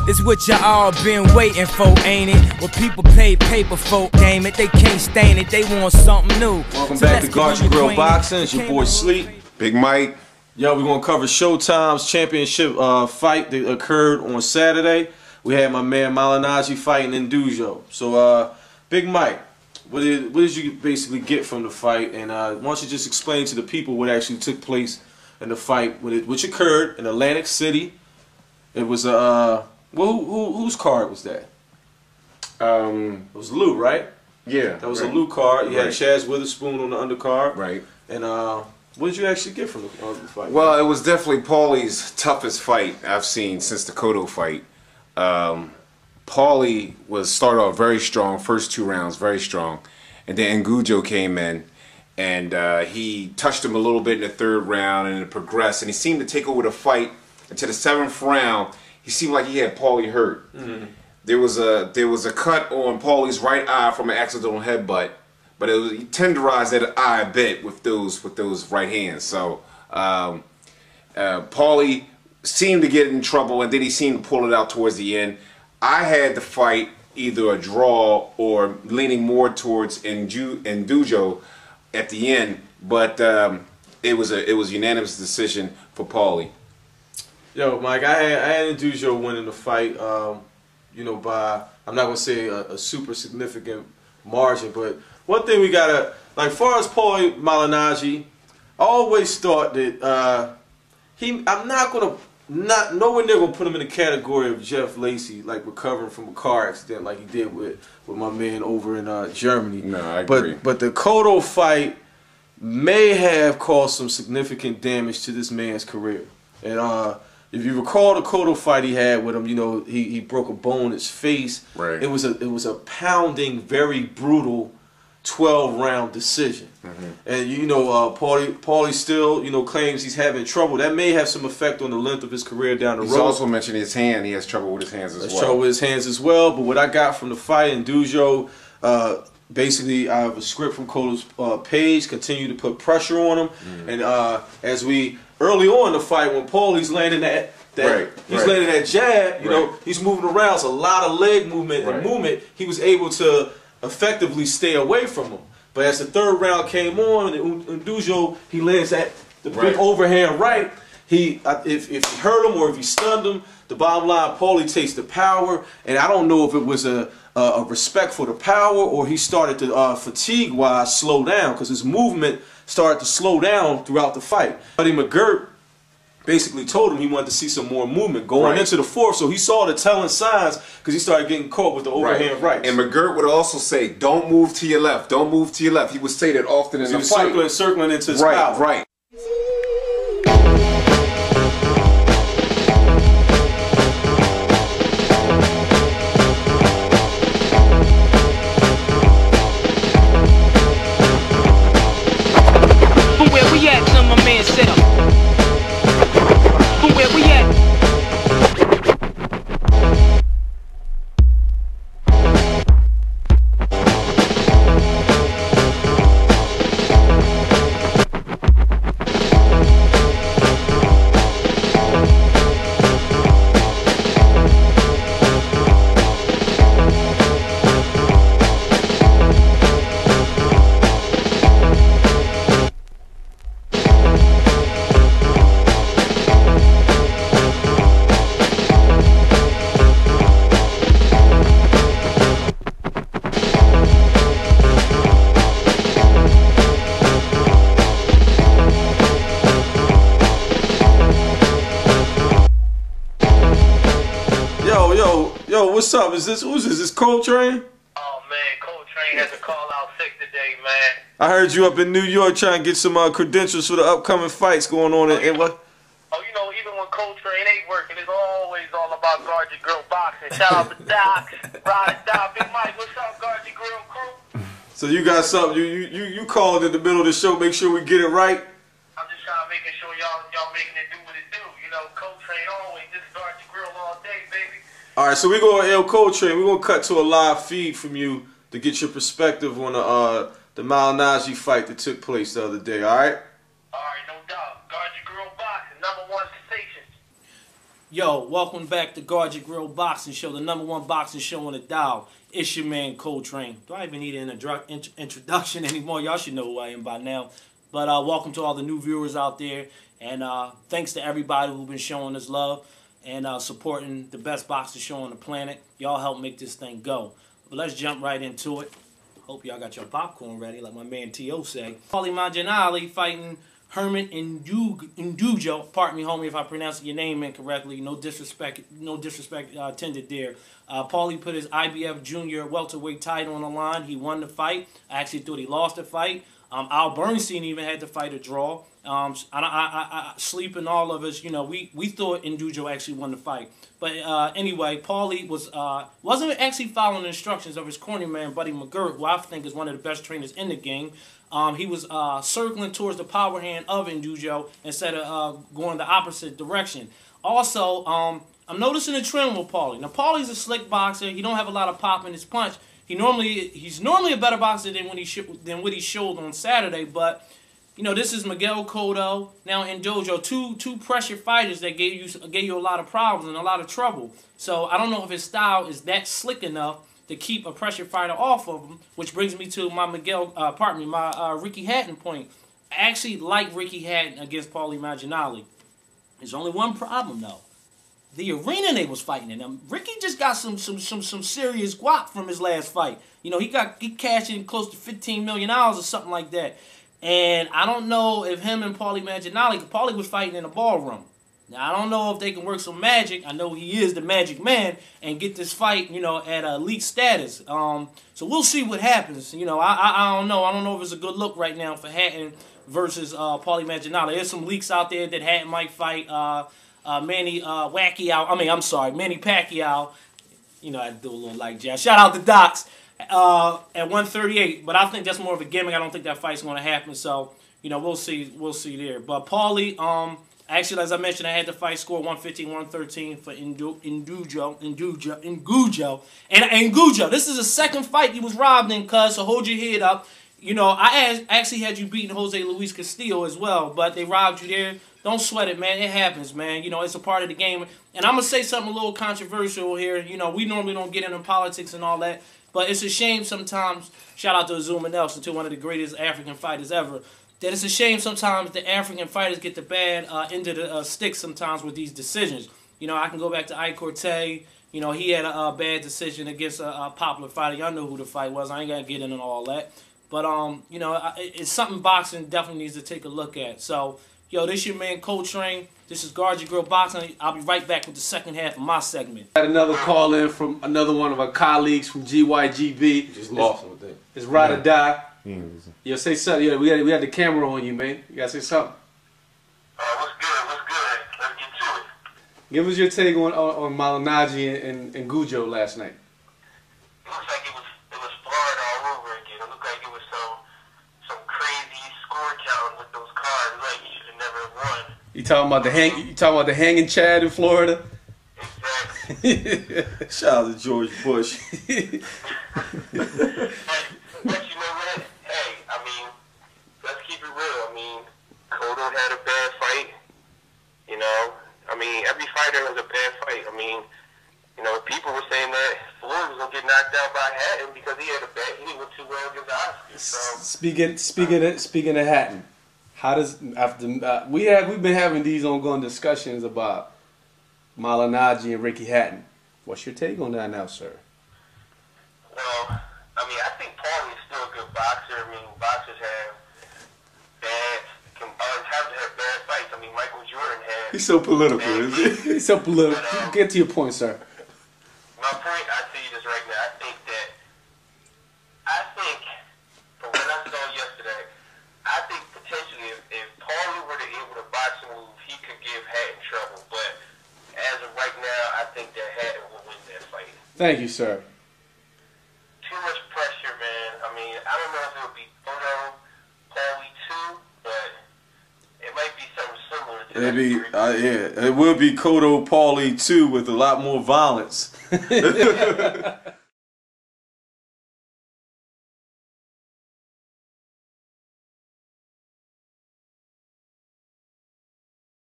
It's what y'all been waiting for, ain't it? What people play paper for, damn it. They can't stain it, they want something new. Welcome back to Ngoudjo Grill Boxing. It's your boy Sleep. Big Mike. Yo, we're going to cover Showtime's championship fight that occurred on Saturday. We had my man Malignaggi fighting Ngoudjo. So, Big Mike, what did you basically get from the fight? And why don't you just explain to the people what actually took place in the fight, which occurred in Atlantic City. It was whose card was that? It was Lou, right? Yeah. That was a Lou card. You had Right. Chaz Witherspoon on the undercard. Right. And what did you actually get from the fight? Well, it was definitely Paulie's toughest fight I've seen since the Cotto fight. Paulie started off very strong, first 2 rounds, very strong. And then Ngoudjo came in and he touched him a little bit in the 3rd round and it progressed. And he seemed to take over the fight until the 7th round. He seemed like he had Paulie hurt. Mm-hmm. There was a cut on Paulie's right eye from an accidental headbutt, but he tenderized that eye a bit with those right hands. So Paulie seemed to get in trouble, and then he seemed to pull it out towards the end. I had the fight either a draw or leaning more towards Ngoudjo at the end, but it was a unanimous decision for Paulie. Yo, Mike, I had Ngoudjo winning the fight, you know, by, I'm not going to say a super significant margin, but one thing we got to, like, far as Paulie Malignaggi, I always thought that I'm not going to, nowhere near going to put him in the category of Jeff Lacey, like recovering from a car accident like he did with my man over in Germany. No, I agree. But the Cotto fight may have caused some significant damage to this man's career. And if you recall the Cotto fight he had with him, you know, he broke a bone in his face. Right. It was a pounding, very brutal 12-round decision. Mm-hmm. And you know, Paulie still, you know, claims he's having trouble. That may have some effect on the length of his career down the road. He's also mentioned his hand. He has trouble with his hands as well. Trouble with his hands as well. But what I got from the fight, Ngoudjo, basically, I have a script from Cotto's page, continue to put pressure on him. Mm-hmm. And as we early on in the fight, when Paulie's landing that landing that jab, you know, he's moving around. It's a lot of leg movement and movement. He was able to effectively stay away from him. But as the 3rd round came on, and Ngoudjo, he lands that the big overhand right. If he hurt him or if he stunned him, the bottom line, Paulie takes the power, and I don't know if it was a respect for the power or he started to fatigue-wise slow down, because his movement started to slow down throughout the fight. Buddy McGirt basically told him he wanted to see some more movement going into the 4th, so he saw the telling signs because he started getting caught with the overhand rights. And McGirt would also say, "Don't move to your left. Don't move to your left." He would say that often in the fight. Circling into his power. Right. Where we at, son, my man set up. Where we at? Yo, what's up? Who's this? Is this Coltrane? Oh man, Coltrane has to call out sick today, man. I heard you up in New York trying to get some credentials for the upcoming fights going on. And what? Oh, you know, even when Coltrane ain't working, it's always all about Ngoudjo Grill Boxing. Shout out to Doc, Rod, Doc, Big Mike. What's up, Ngoudjo Grill crew? So you got something? You called in the middle of the show. Make sure we get it right. I'm just trying to make sure y'all making it do what it do. You know, Coltrane always just Ngoudjo Grill all day, baby. All right, so we're going to Coltrane. We're going to cut to a live feed from you to get your perspective on the Malignaggi fight that took place the other day, all right? All right, no doubt. Ngoudjo Grill Boxing, #1 sensation. Yo, welcome back to Guard Your Grill Boxing Show, the #1 boxing show on the dial. It's your man, Coltrane. Do I even need an introduction anymore? Y'all should know who I am by now. But welcome to all the new viewers out there. And thanks to everybody who's been showing us love and supporting the best boxing show on the planet. Y'all help make this thing go. But let's jump right into it. Hope y'all got your popcorn ready, like my man T.O. said. Paulie Malignaggi fighting Herman Ngoudjo. Pardon me, homie, if I pronounce your name incorrectly. No disrespect intended there. Paulie put his IBF Junior welterweight title on the line. He won the fight. I actually thought he lost the fight. Al Bernstein even had to fight a draw. Sleeping all of us, you know, we thought Ngoudjo actually won the fight. But anyway, Paulie wasn't actually following the instructions of his corner man, Buddy McGirt, who I think is one of the best trainers in the game. He was circling towards the power hand of Ngoudjo instead of going the opposite direction. Also, I'm noticing a trend with Paulie. Now, Paulie's a slick boxer. He don't have a lot of pop in his punch. He's normally a better boxer than what he showed on Saturday. But you know, this is Miguel Cotto, now Ngoudjo, two pressure fighters that gave you a lot of problems and a lot of trouble. So I don't know if his style is that slick enough to keep a pressure fighter off of him, which brings me to my Ricky Hatton point. I actually like Ricky Hatton against Paulie Malignaggi. There's only one problem though. The arena they was fighting in. Ricky just got some serious guap from his last fight. You know, he cashed in close to $15 million or something like that. And I don't know if him and Paulie Malignaggi, Paulie was fighting in a ballroom. Now, I don't know if they can work some magic. I know he is the magic man and get this fight, you know, at elite status. So we'll see what happens. You know, I don't know. I don't know if it's a good look right now for Hatton versus Paulie Malignaggi. There's some leaks out there that Hatton might fight Manny Pacquiao. You know, I do a little like jazz. Shout out to Docs at 138. But I think that's more of a gimmick. I don't think that fight's going to happen. So, you know, we'll see there. But Paulie, actually, as I mentioned, I had the fight score 115-113 for Ngoudjo. And Ngoudjo, this is the second fight he was robbed in, cuz, so hold your head up. You know, I actually had you beating Jose Luis Castillo as well, but they robbed you there. Don't sweat it, man. It happens, man. You know, it's a part of the game. And I'm going to say something a little controversial here. You know, we normally don't get into politics and all that, but it's a shame sometimes, shout out to Azuma Nelson, to one of the greatest African fighters ever, that it's a shame sometimes the African fighters get the bad end of the stick sometimes with these decisions. You know, I can go back to Ike Cortez. You know, he had a bad decision against a popular fighter. Y'all know who the fight was. I ain't got to get into all that. But, you know, it's something boxing definitely needs to take a look at. So, yo, this your man Coltrane. This is Guard Your Grill Boxing. I'll be right back with the second half of my segment. Got another call in from another one of our colleagues from GYGB. Just lost with it. It's Ride or Die. Yo, say something. Yeah, we had the camera on you, man. You gotta say something. What's good? What's good? Let's get to it. Give us your take on Malignaggi and Ngoudjo last night. It looks like it was Florida all over again. It looked like it was some crazy score count with those cards. Like you should have never won. You talking about the hanging Chad in Florida? Exactly. Shout out to George Bush. But you know what? Hey, I mean, let's keep it real. I mean, Cotto had a bad fight. You know, I mean, every fighter has a bad fight. I mean, you know, people were saying that Floyd was gonna get knocked out by Hatton because he had a bad. He didn't win too well against Oscar. So Speaking of Hatton, how does we've been having these ongoing discussions about Malignaggi and Ricky Hatton. What's your take on that now, sir? Well, I mean, I think Paulie is still a good boxer. I mean, boxers have bad fights. I mean, Michael Jordan had. He's so political, isn't he? He's so political. But, Get to your point, sir. My point, I'll tell you this right now. I think from what I saw yesterday, I think potentially if Paulie were able to box a move, he could give Hatton trouble. But as of right now, I think that Hatton will win that fight. Thank you, sir. Too much pressure, man. I mean, I don't know if it'll be Cotto, Paulie too, but it might be something similar to It will be Cotto Paulie too with a lot more violence.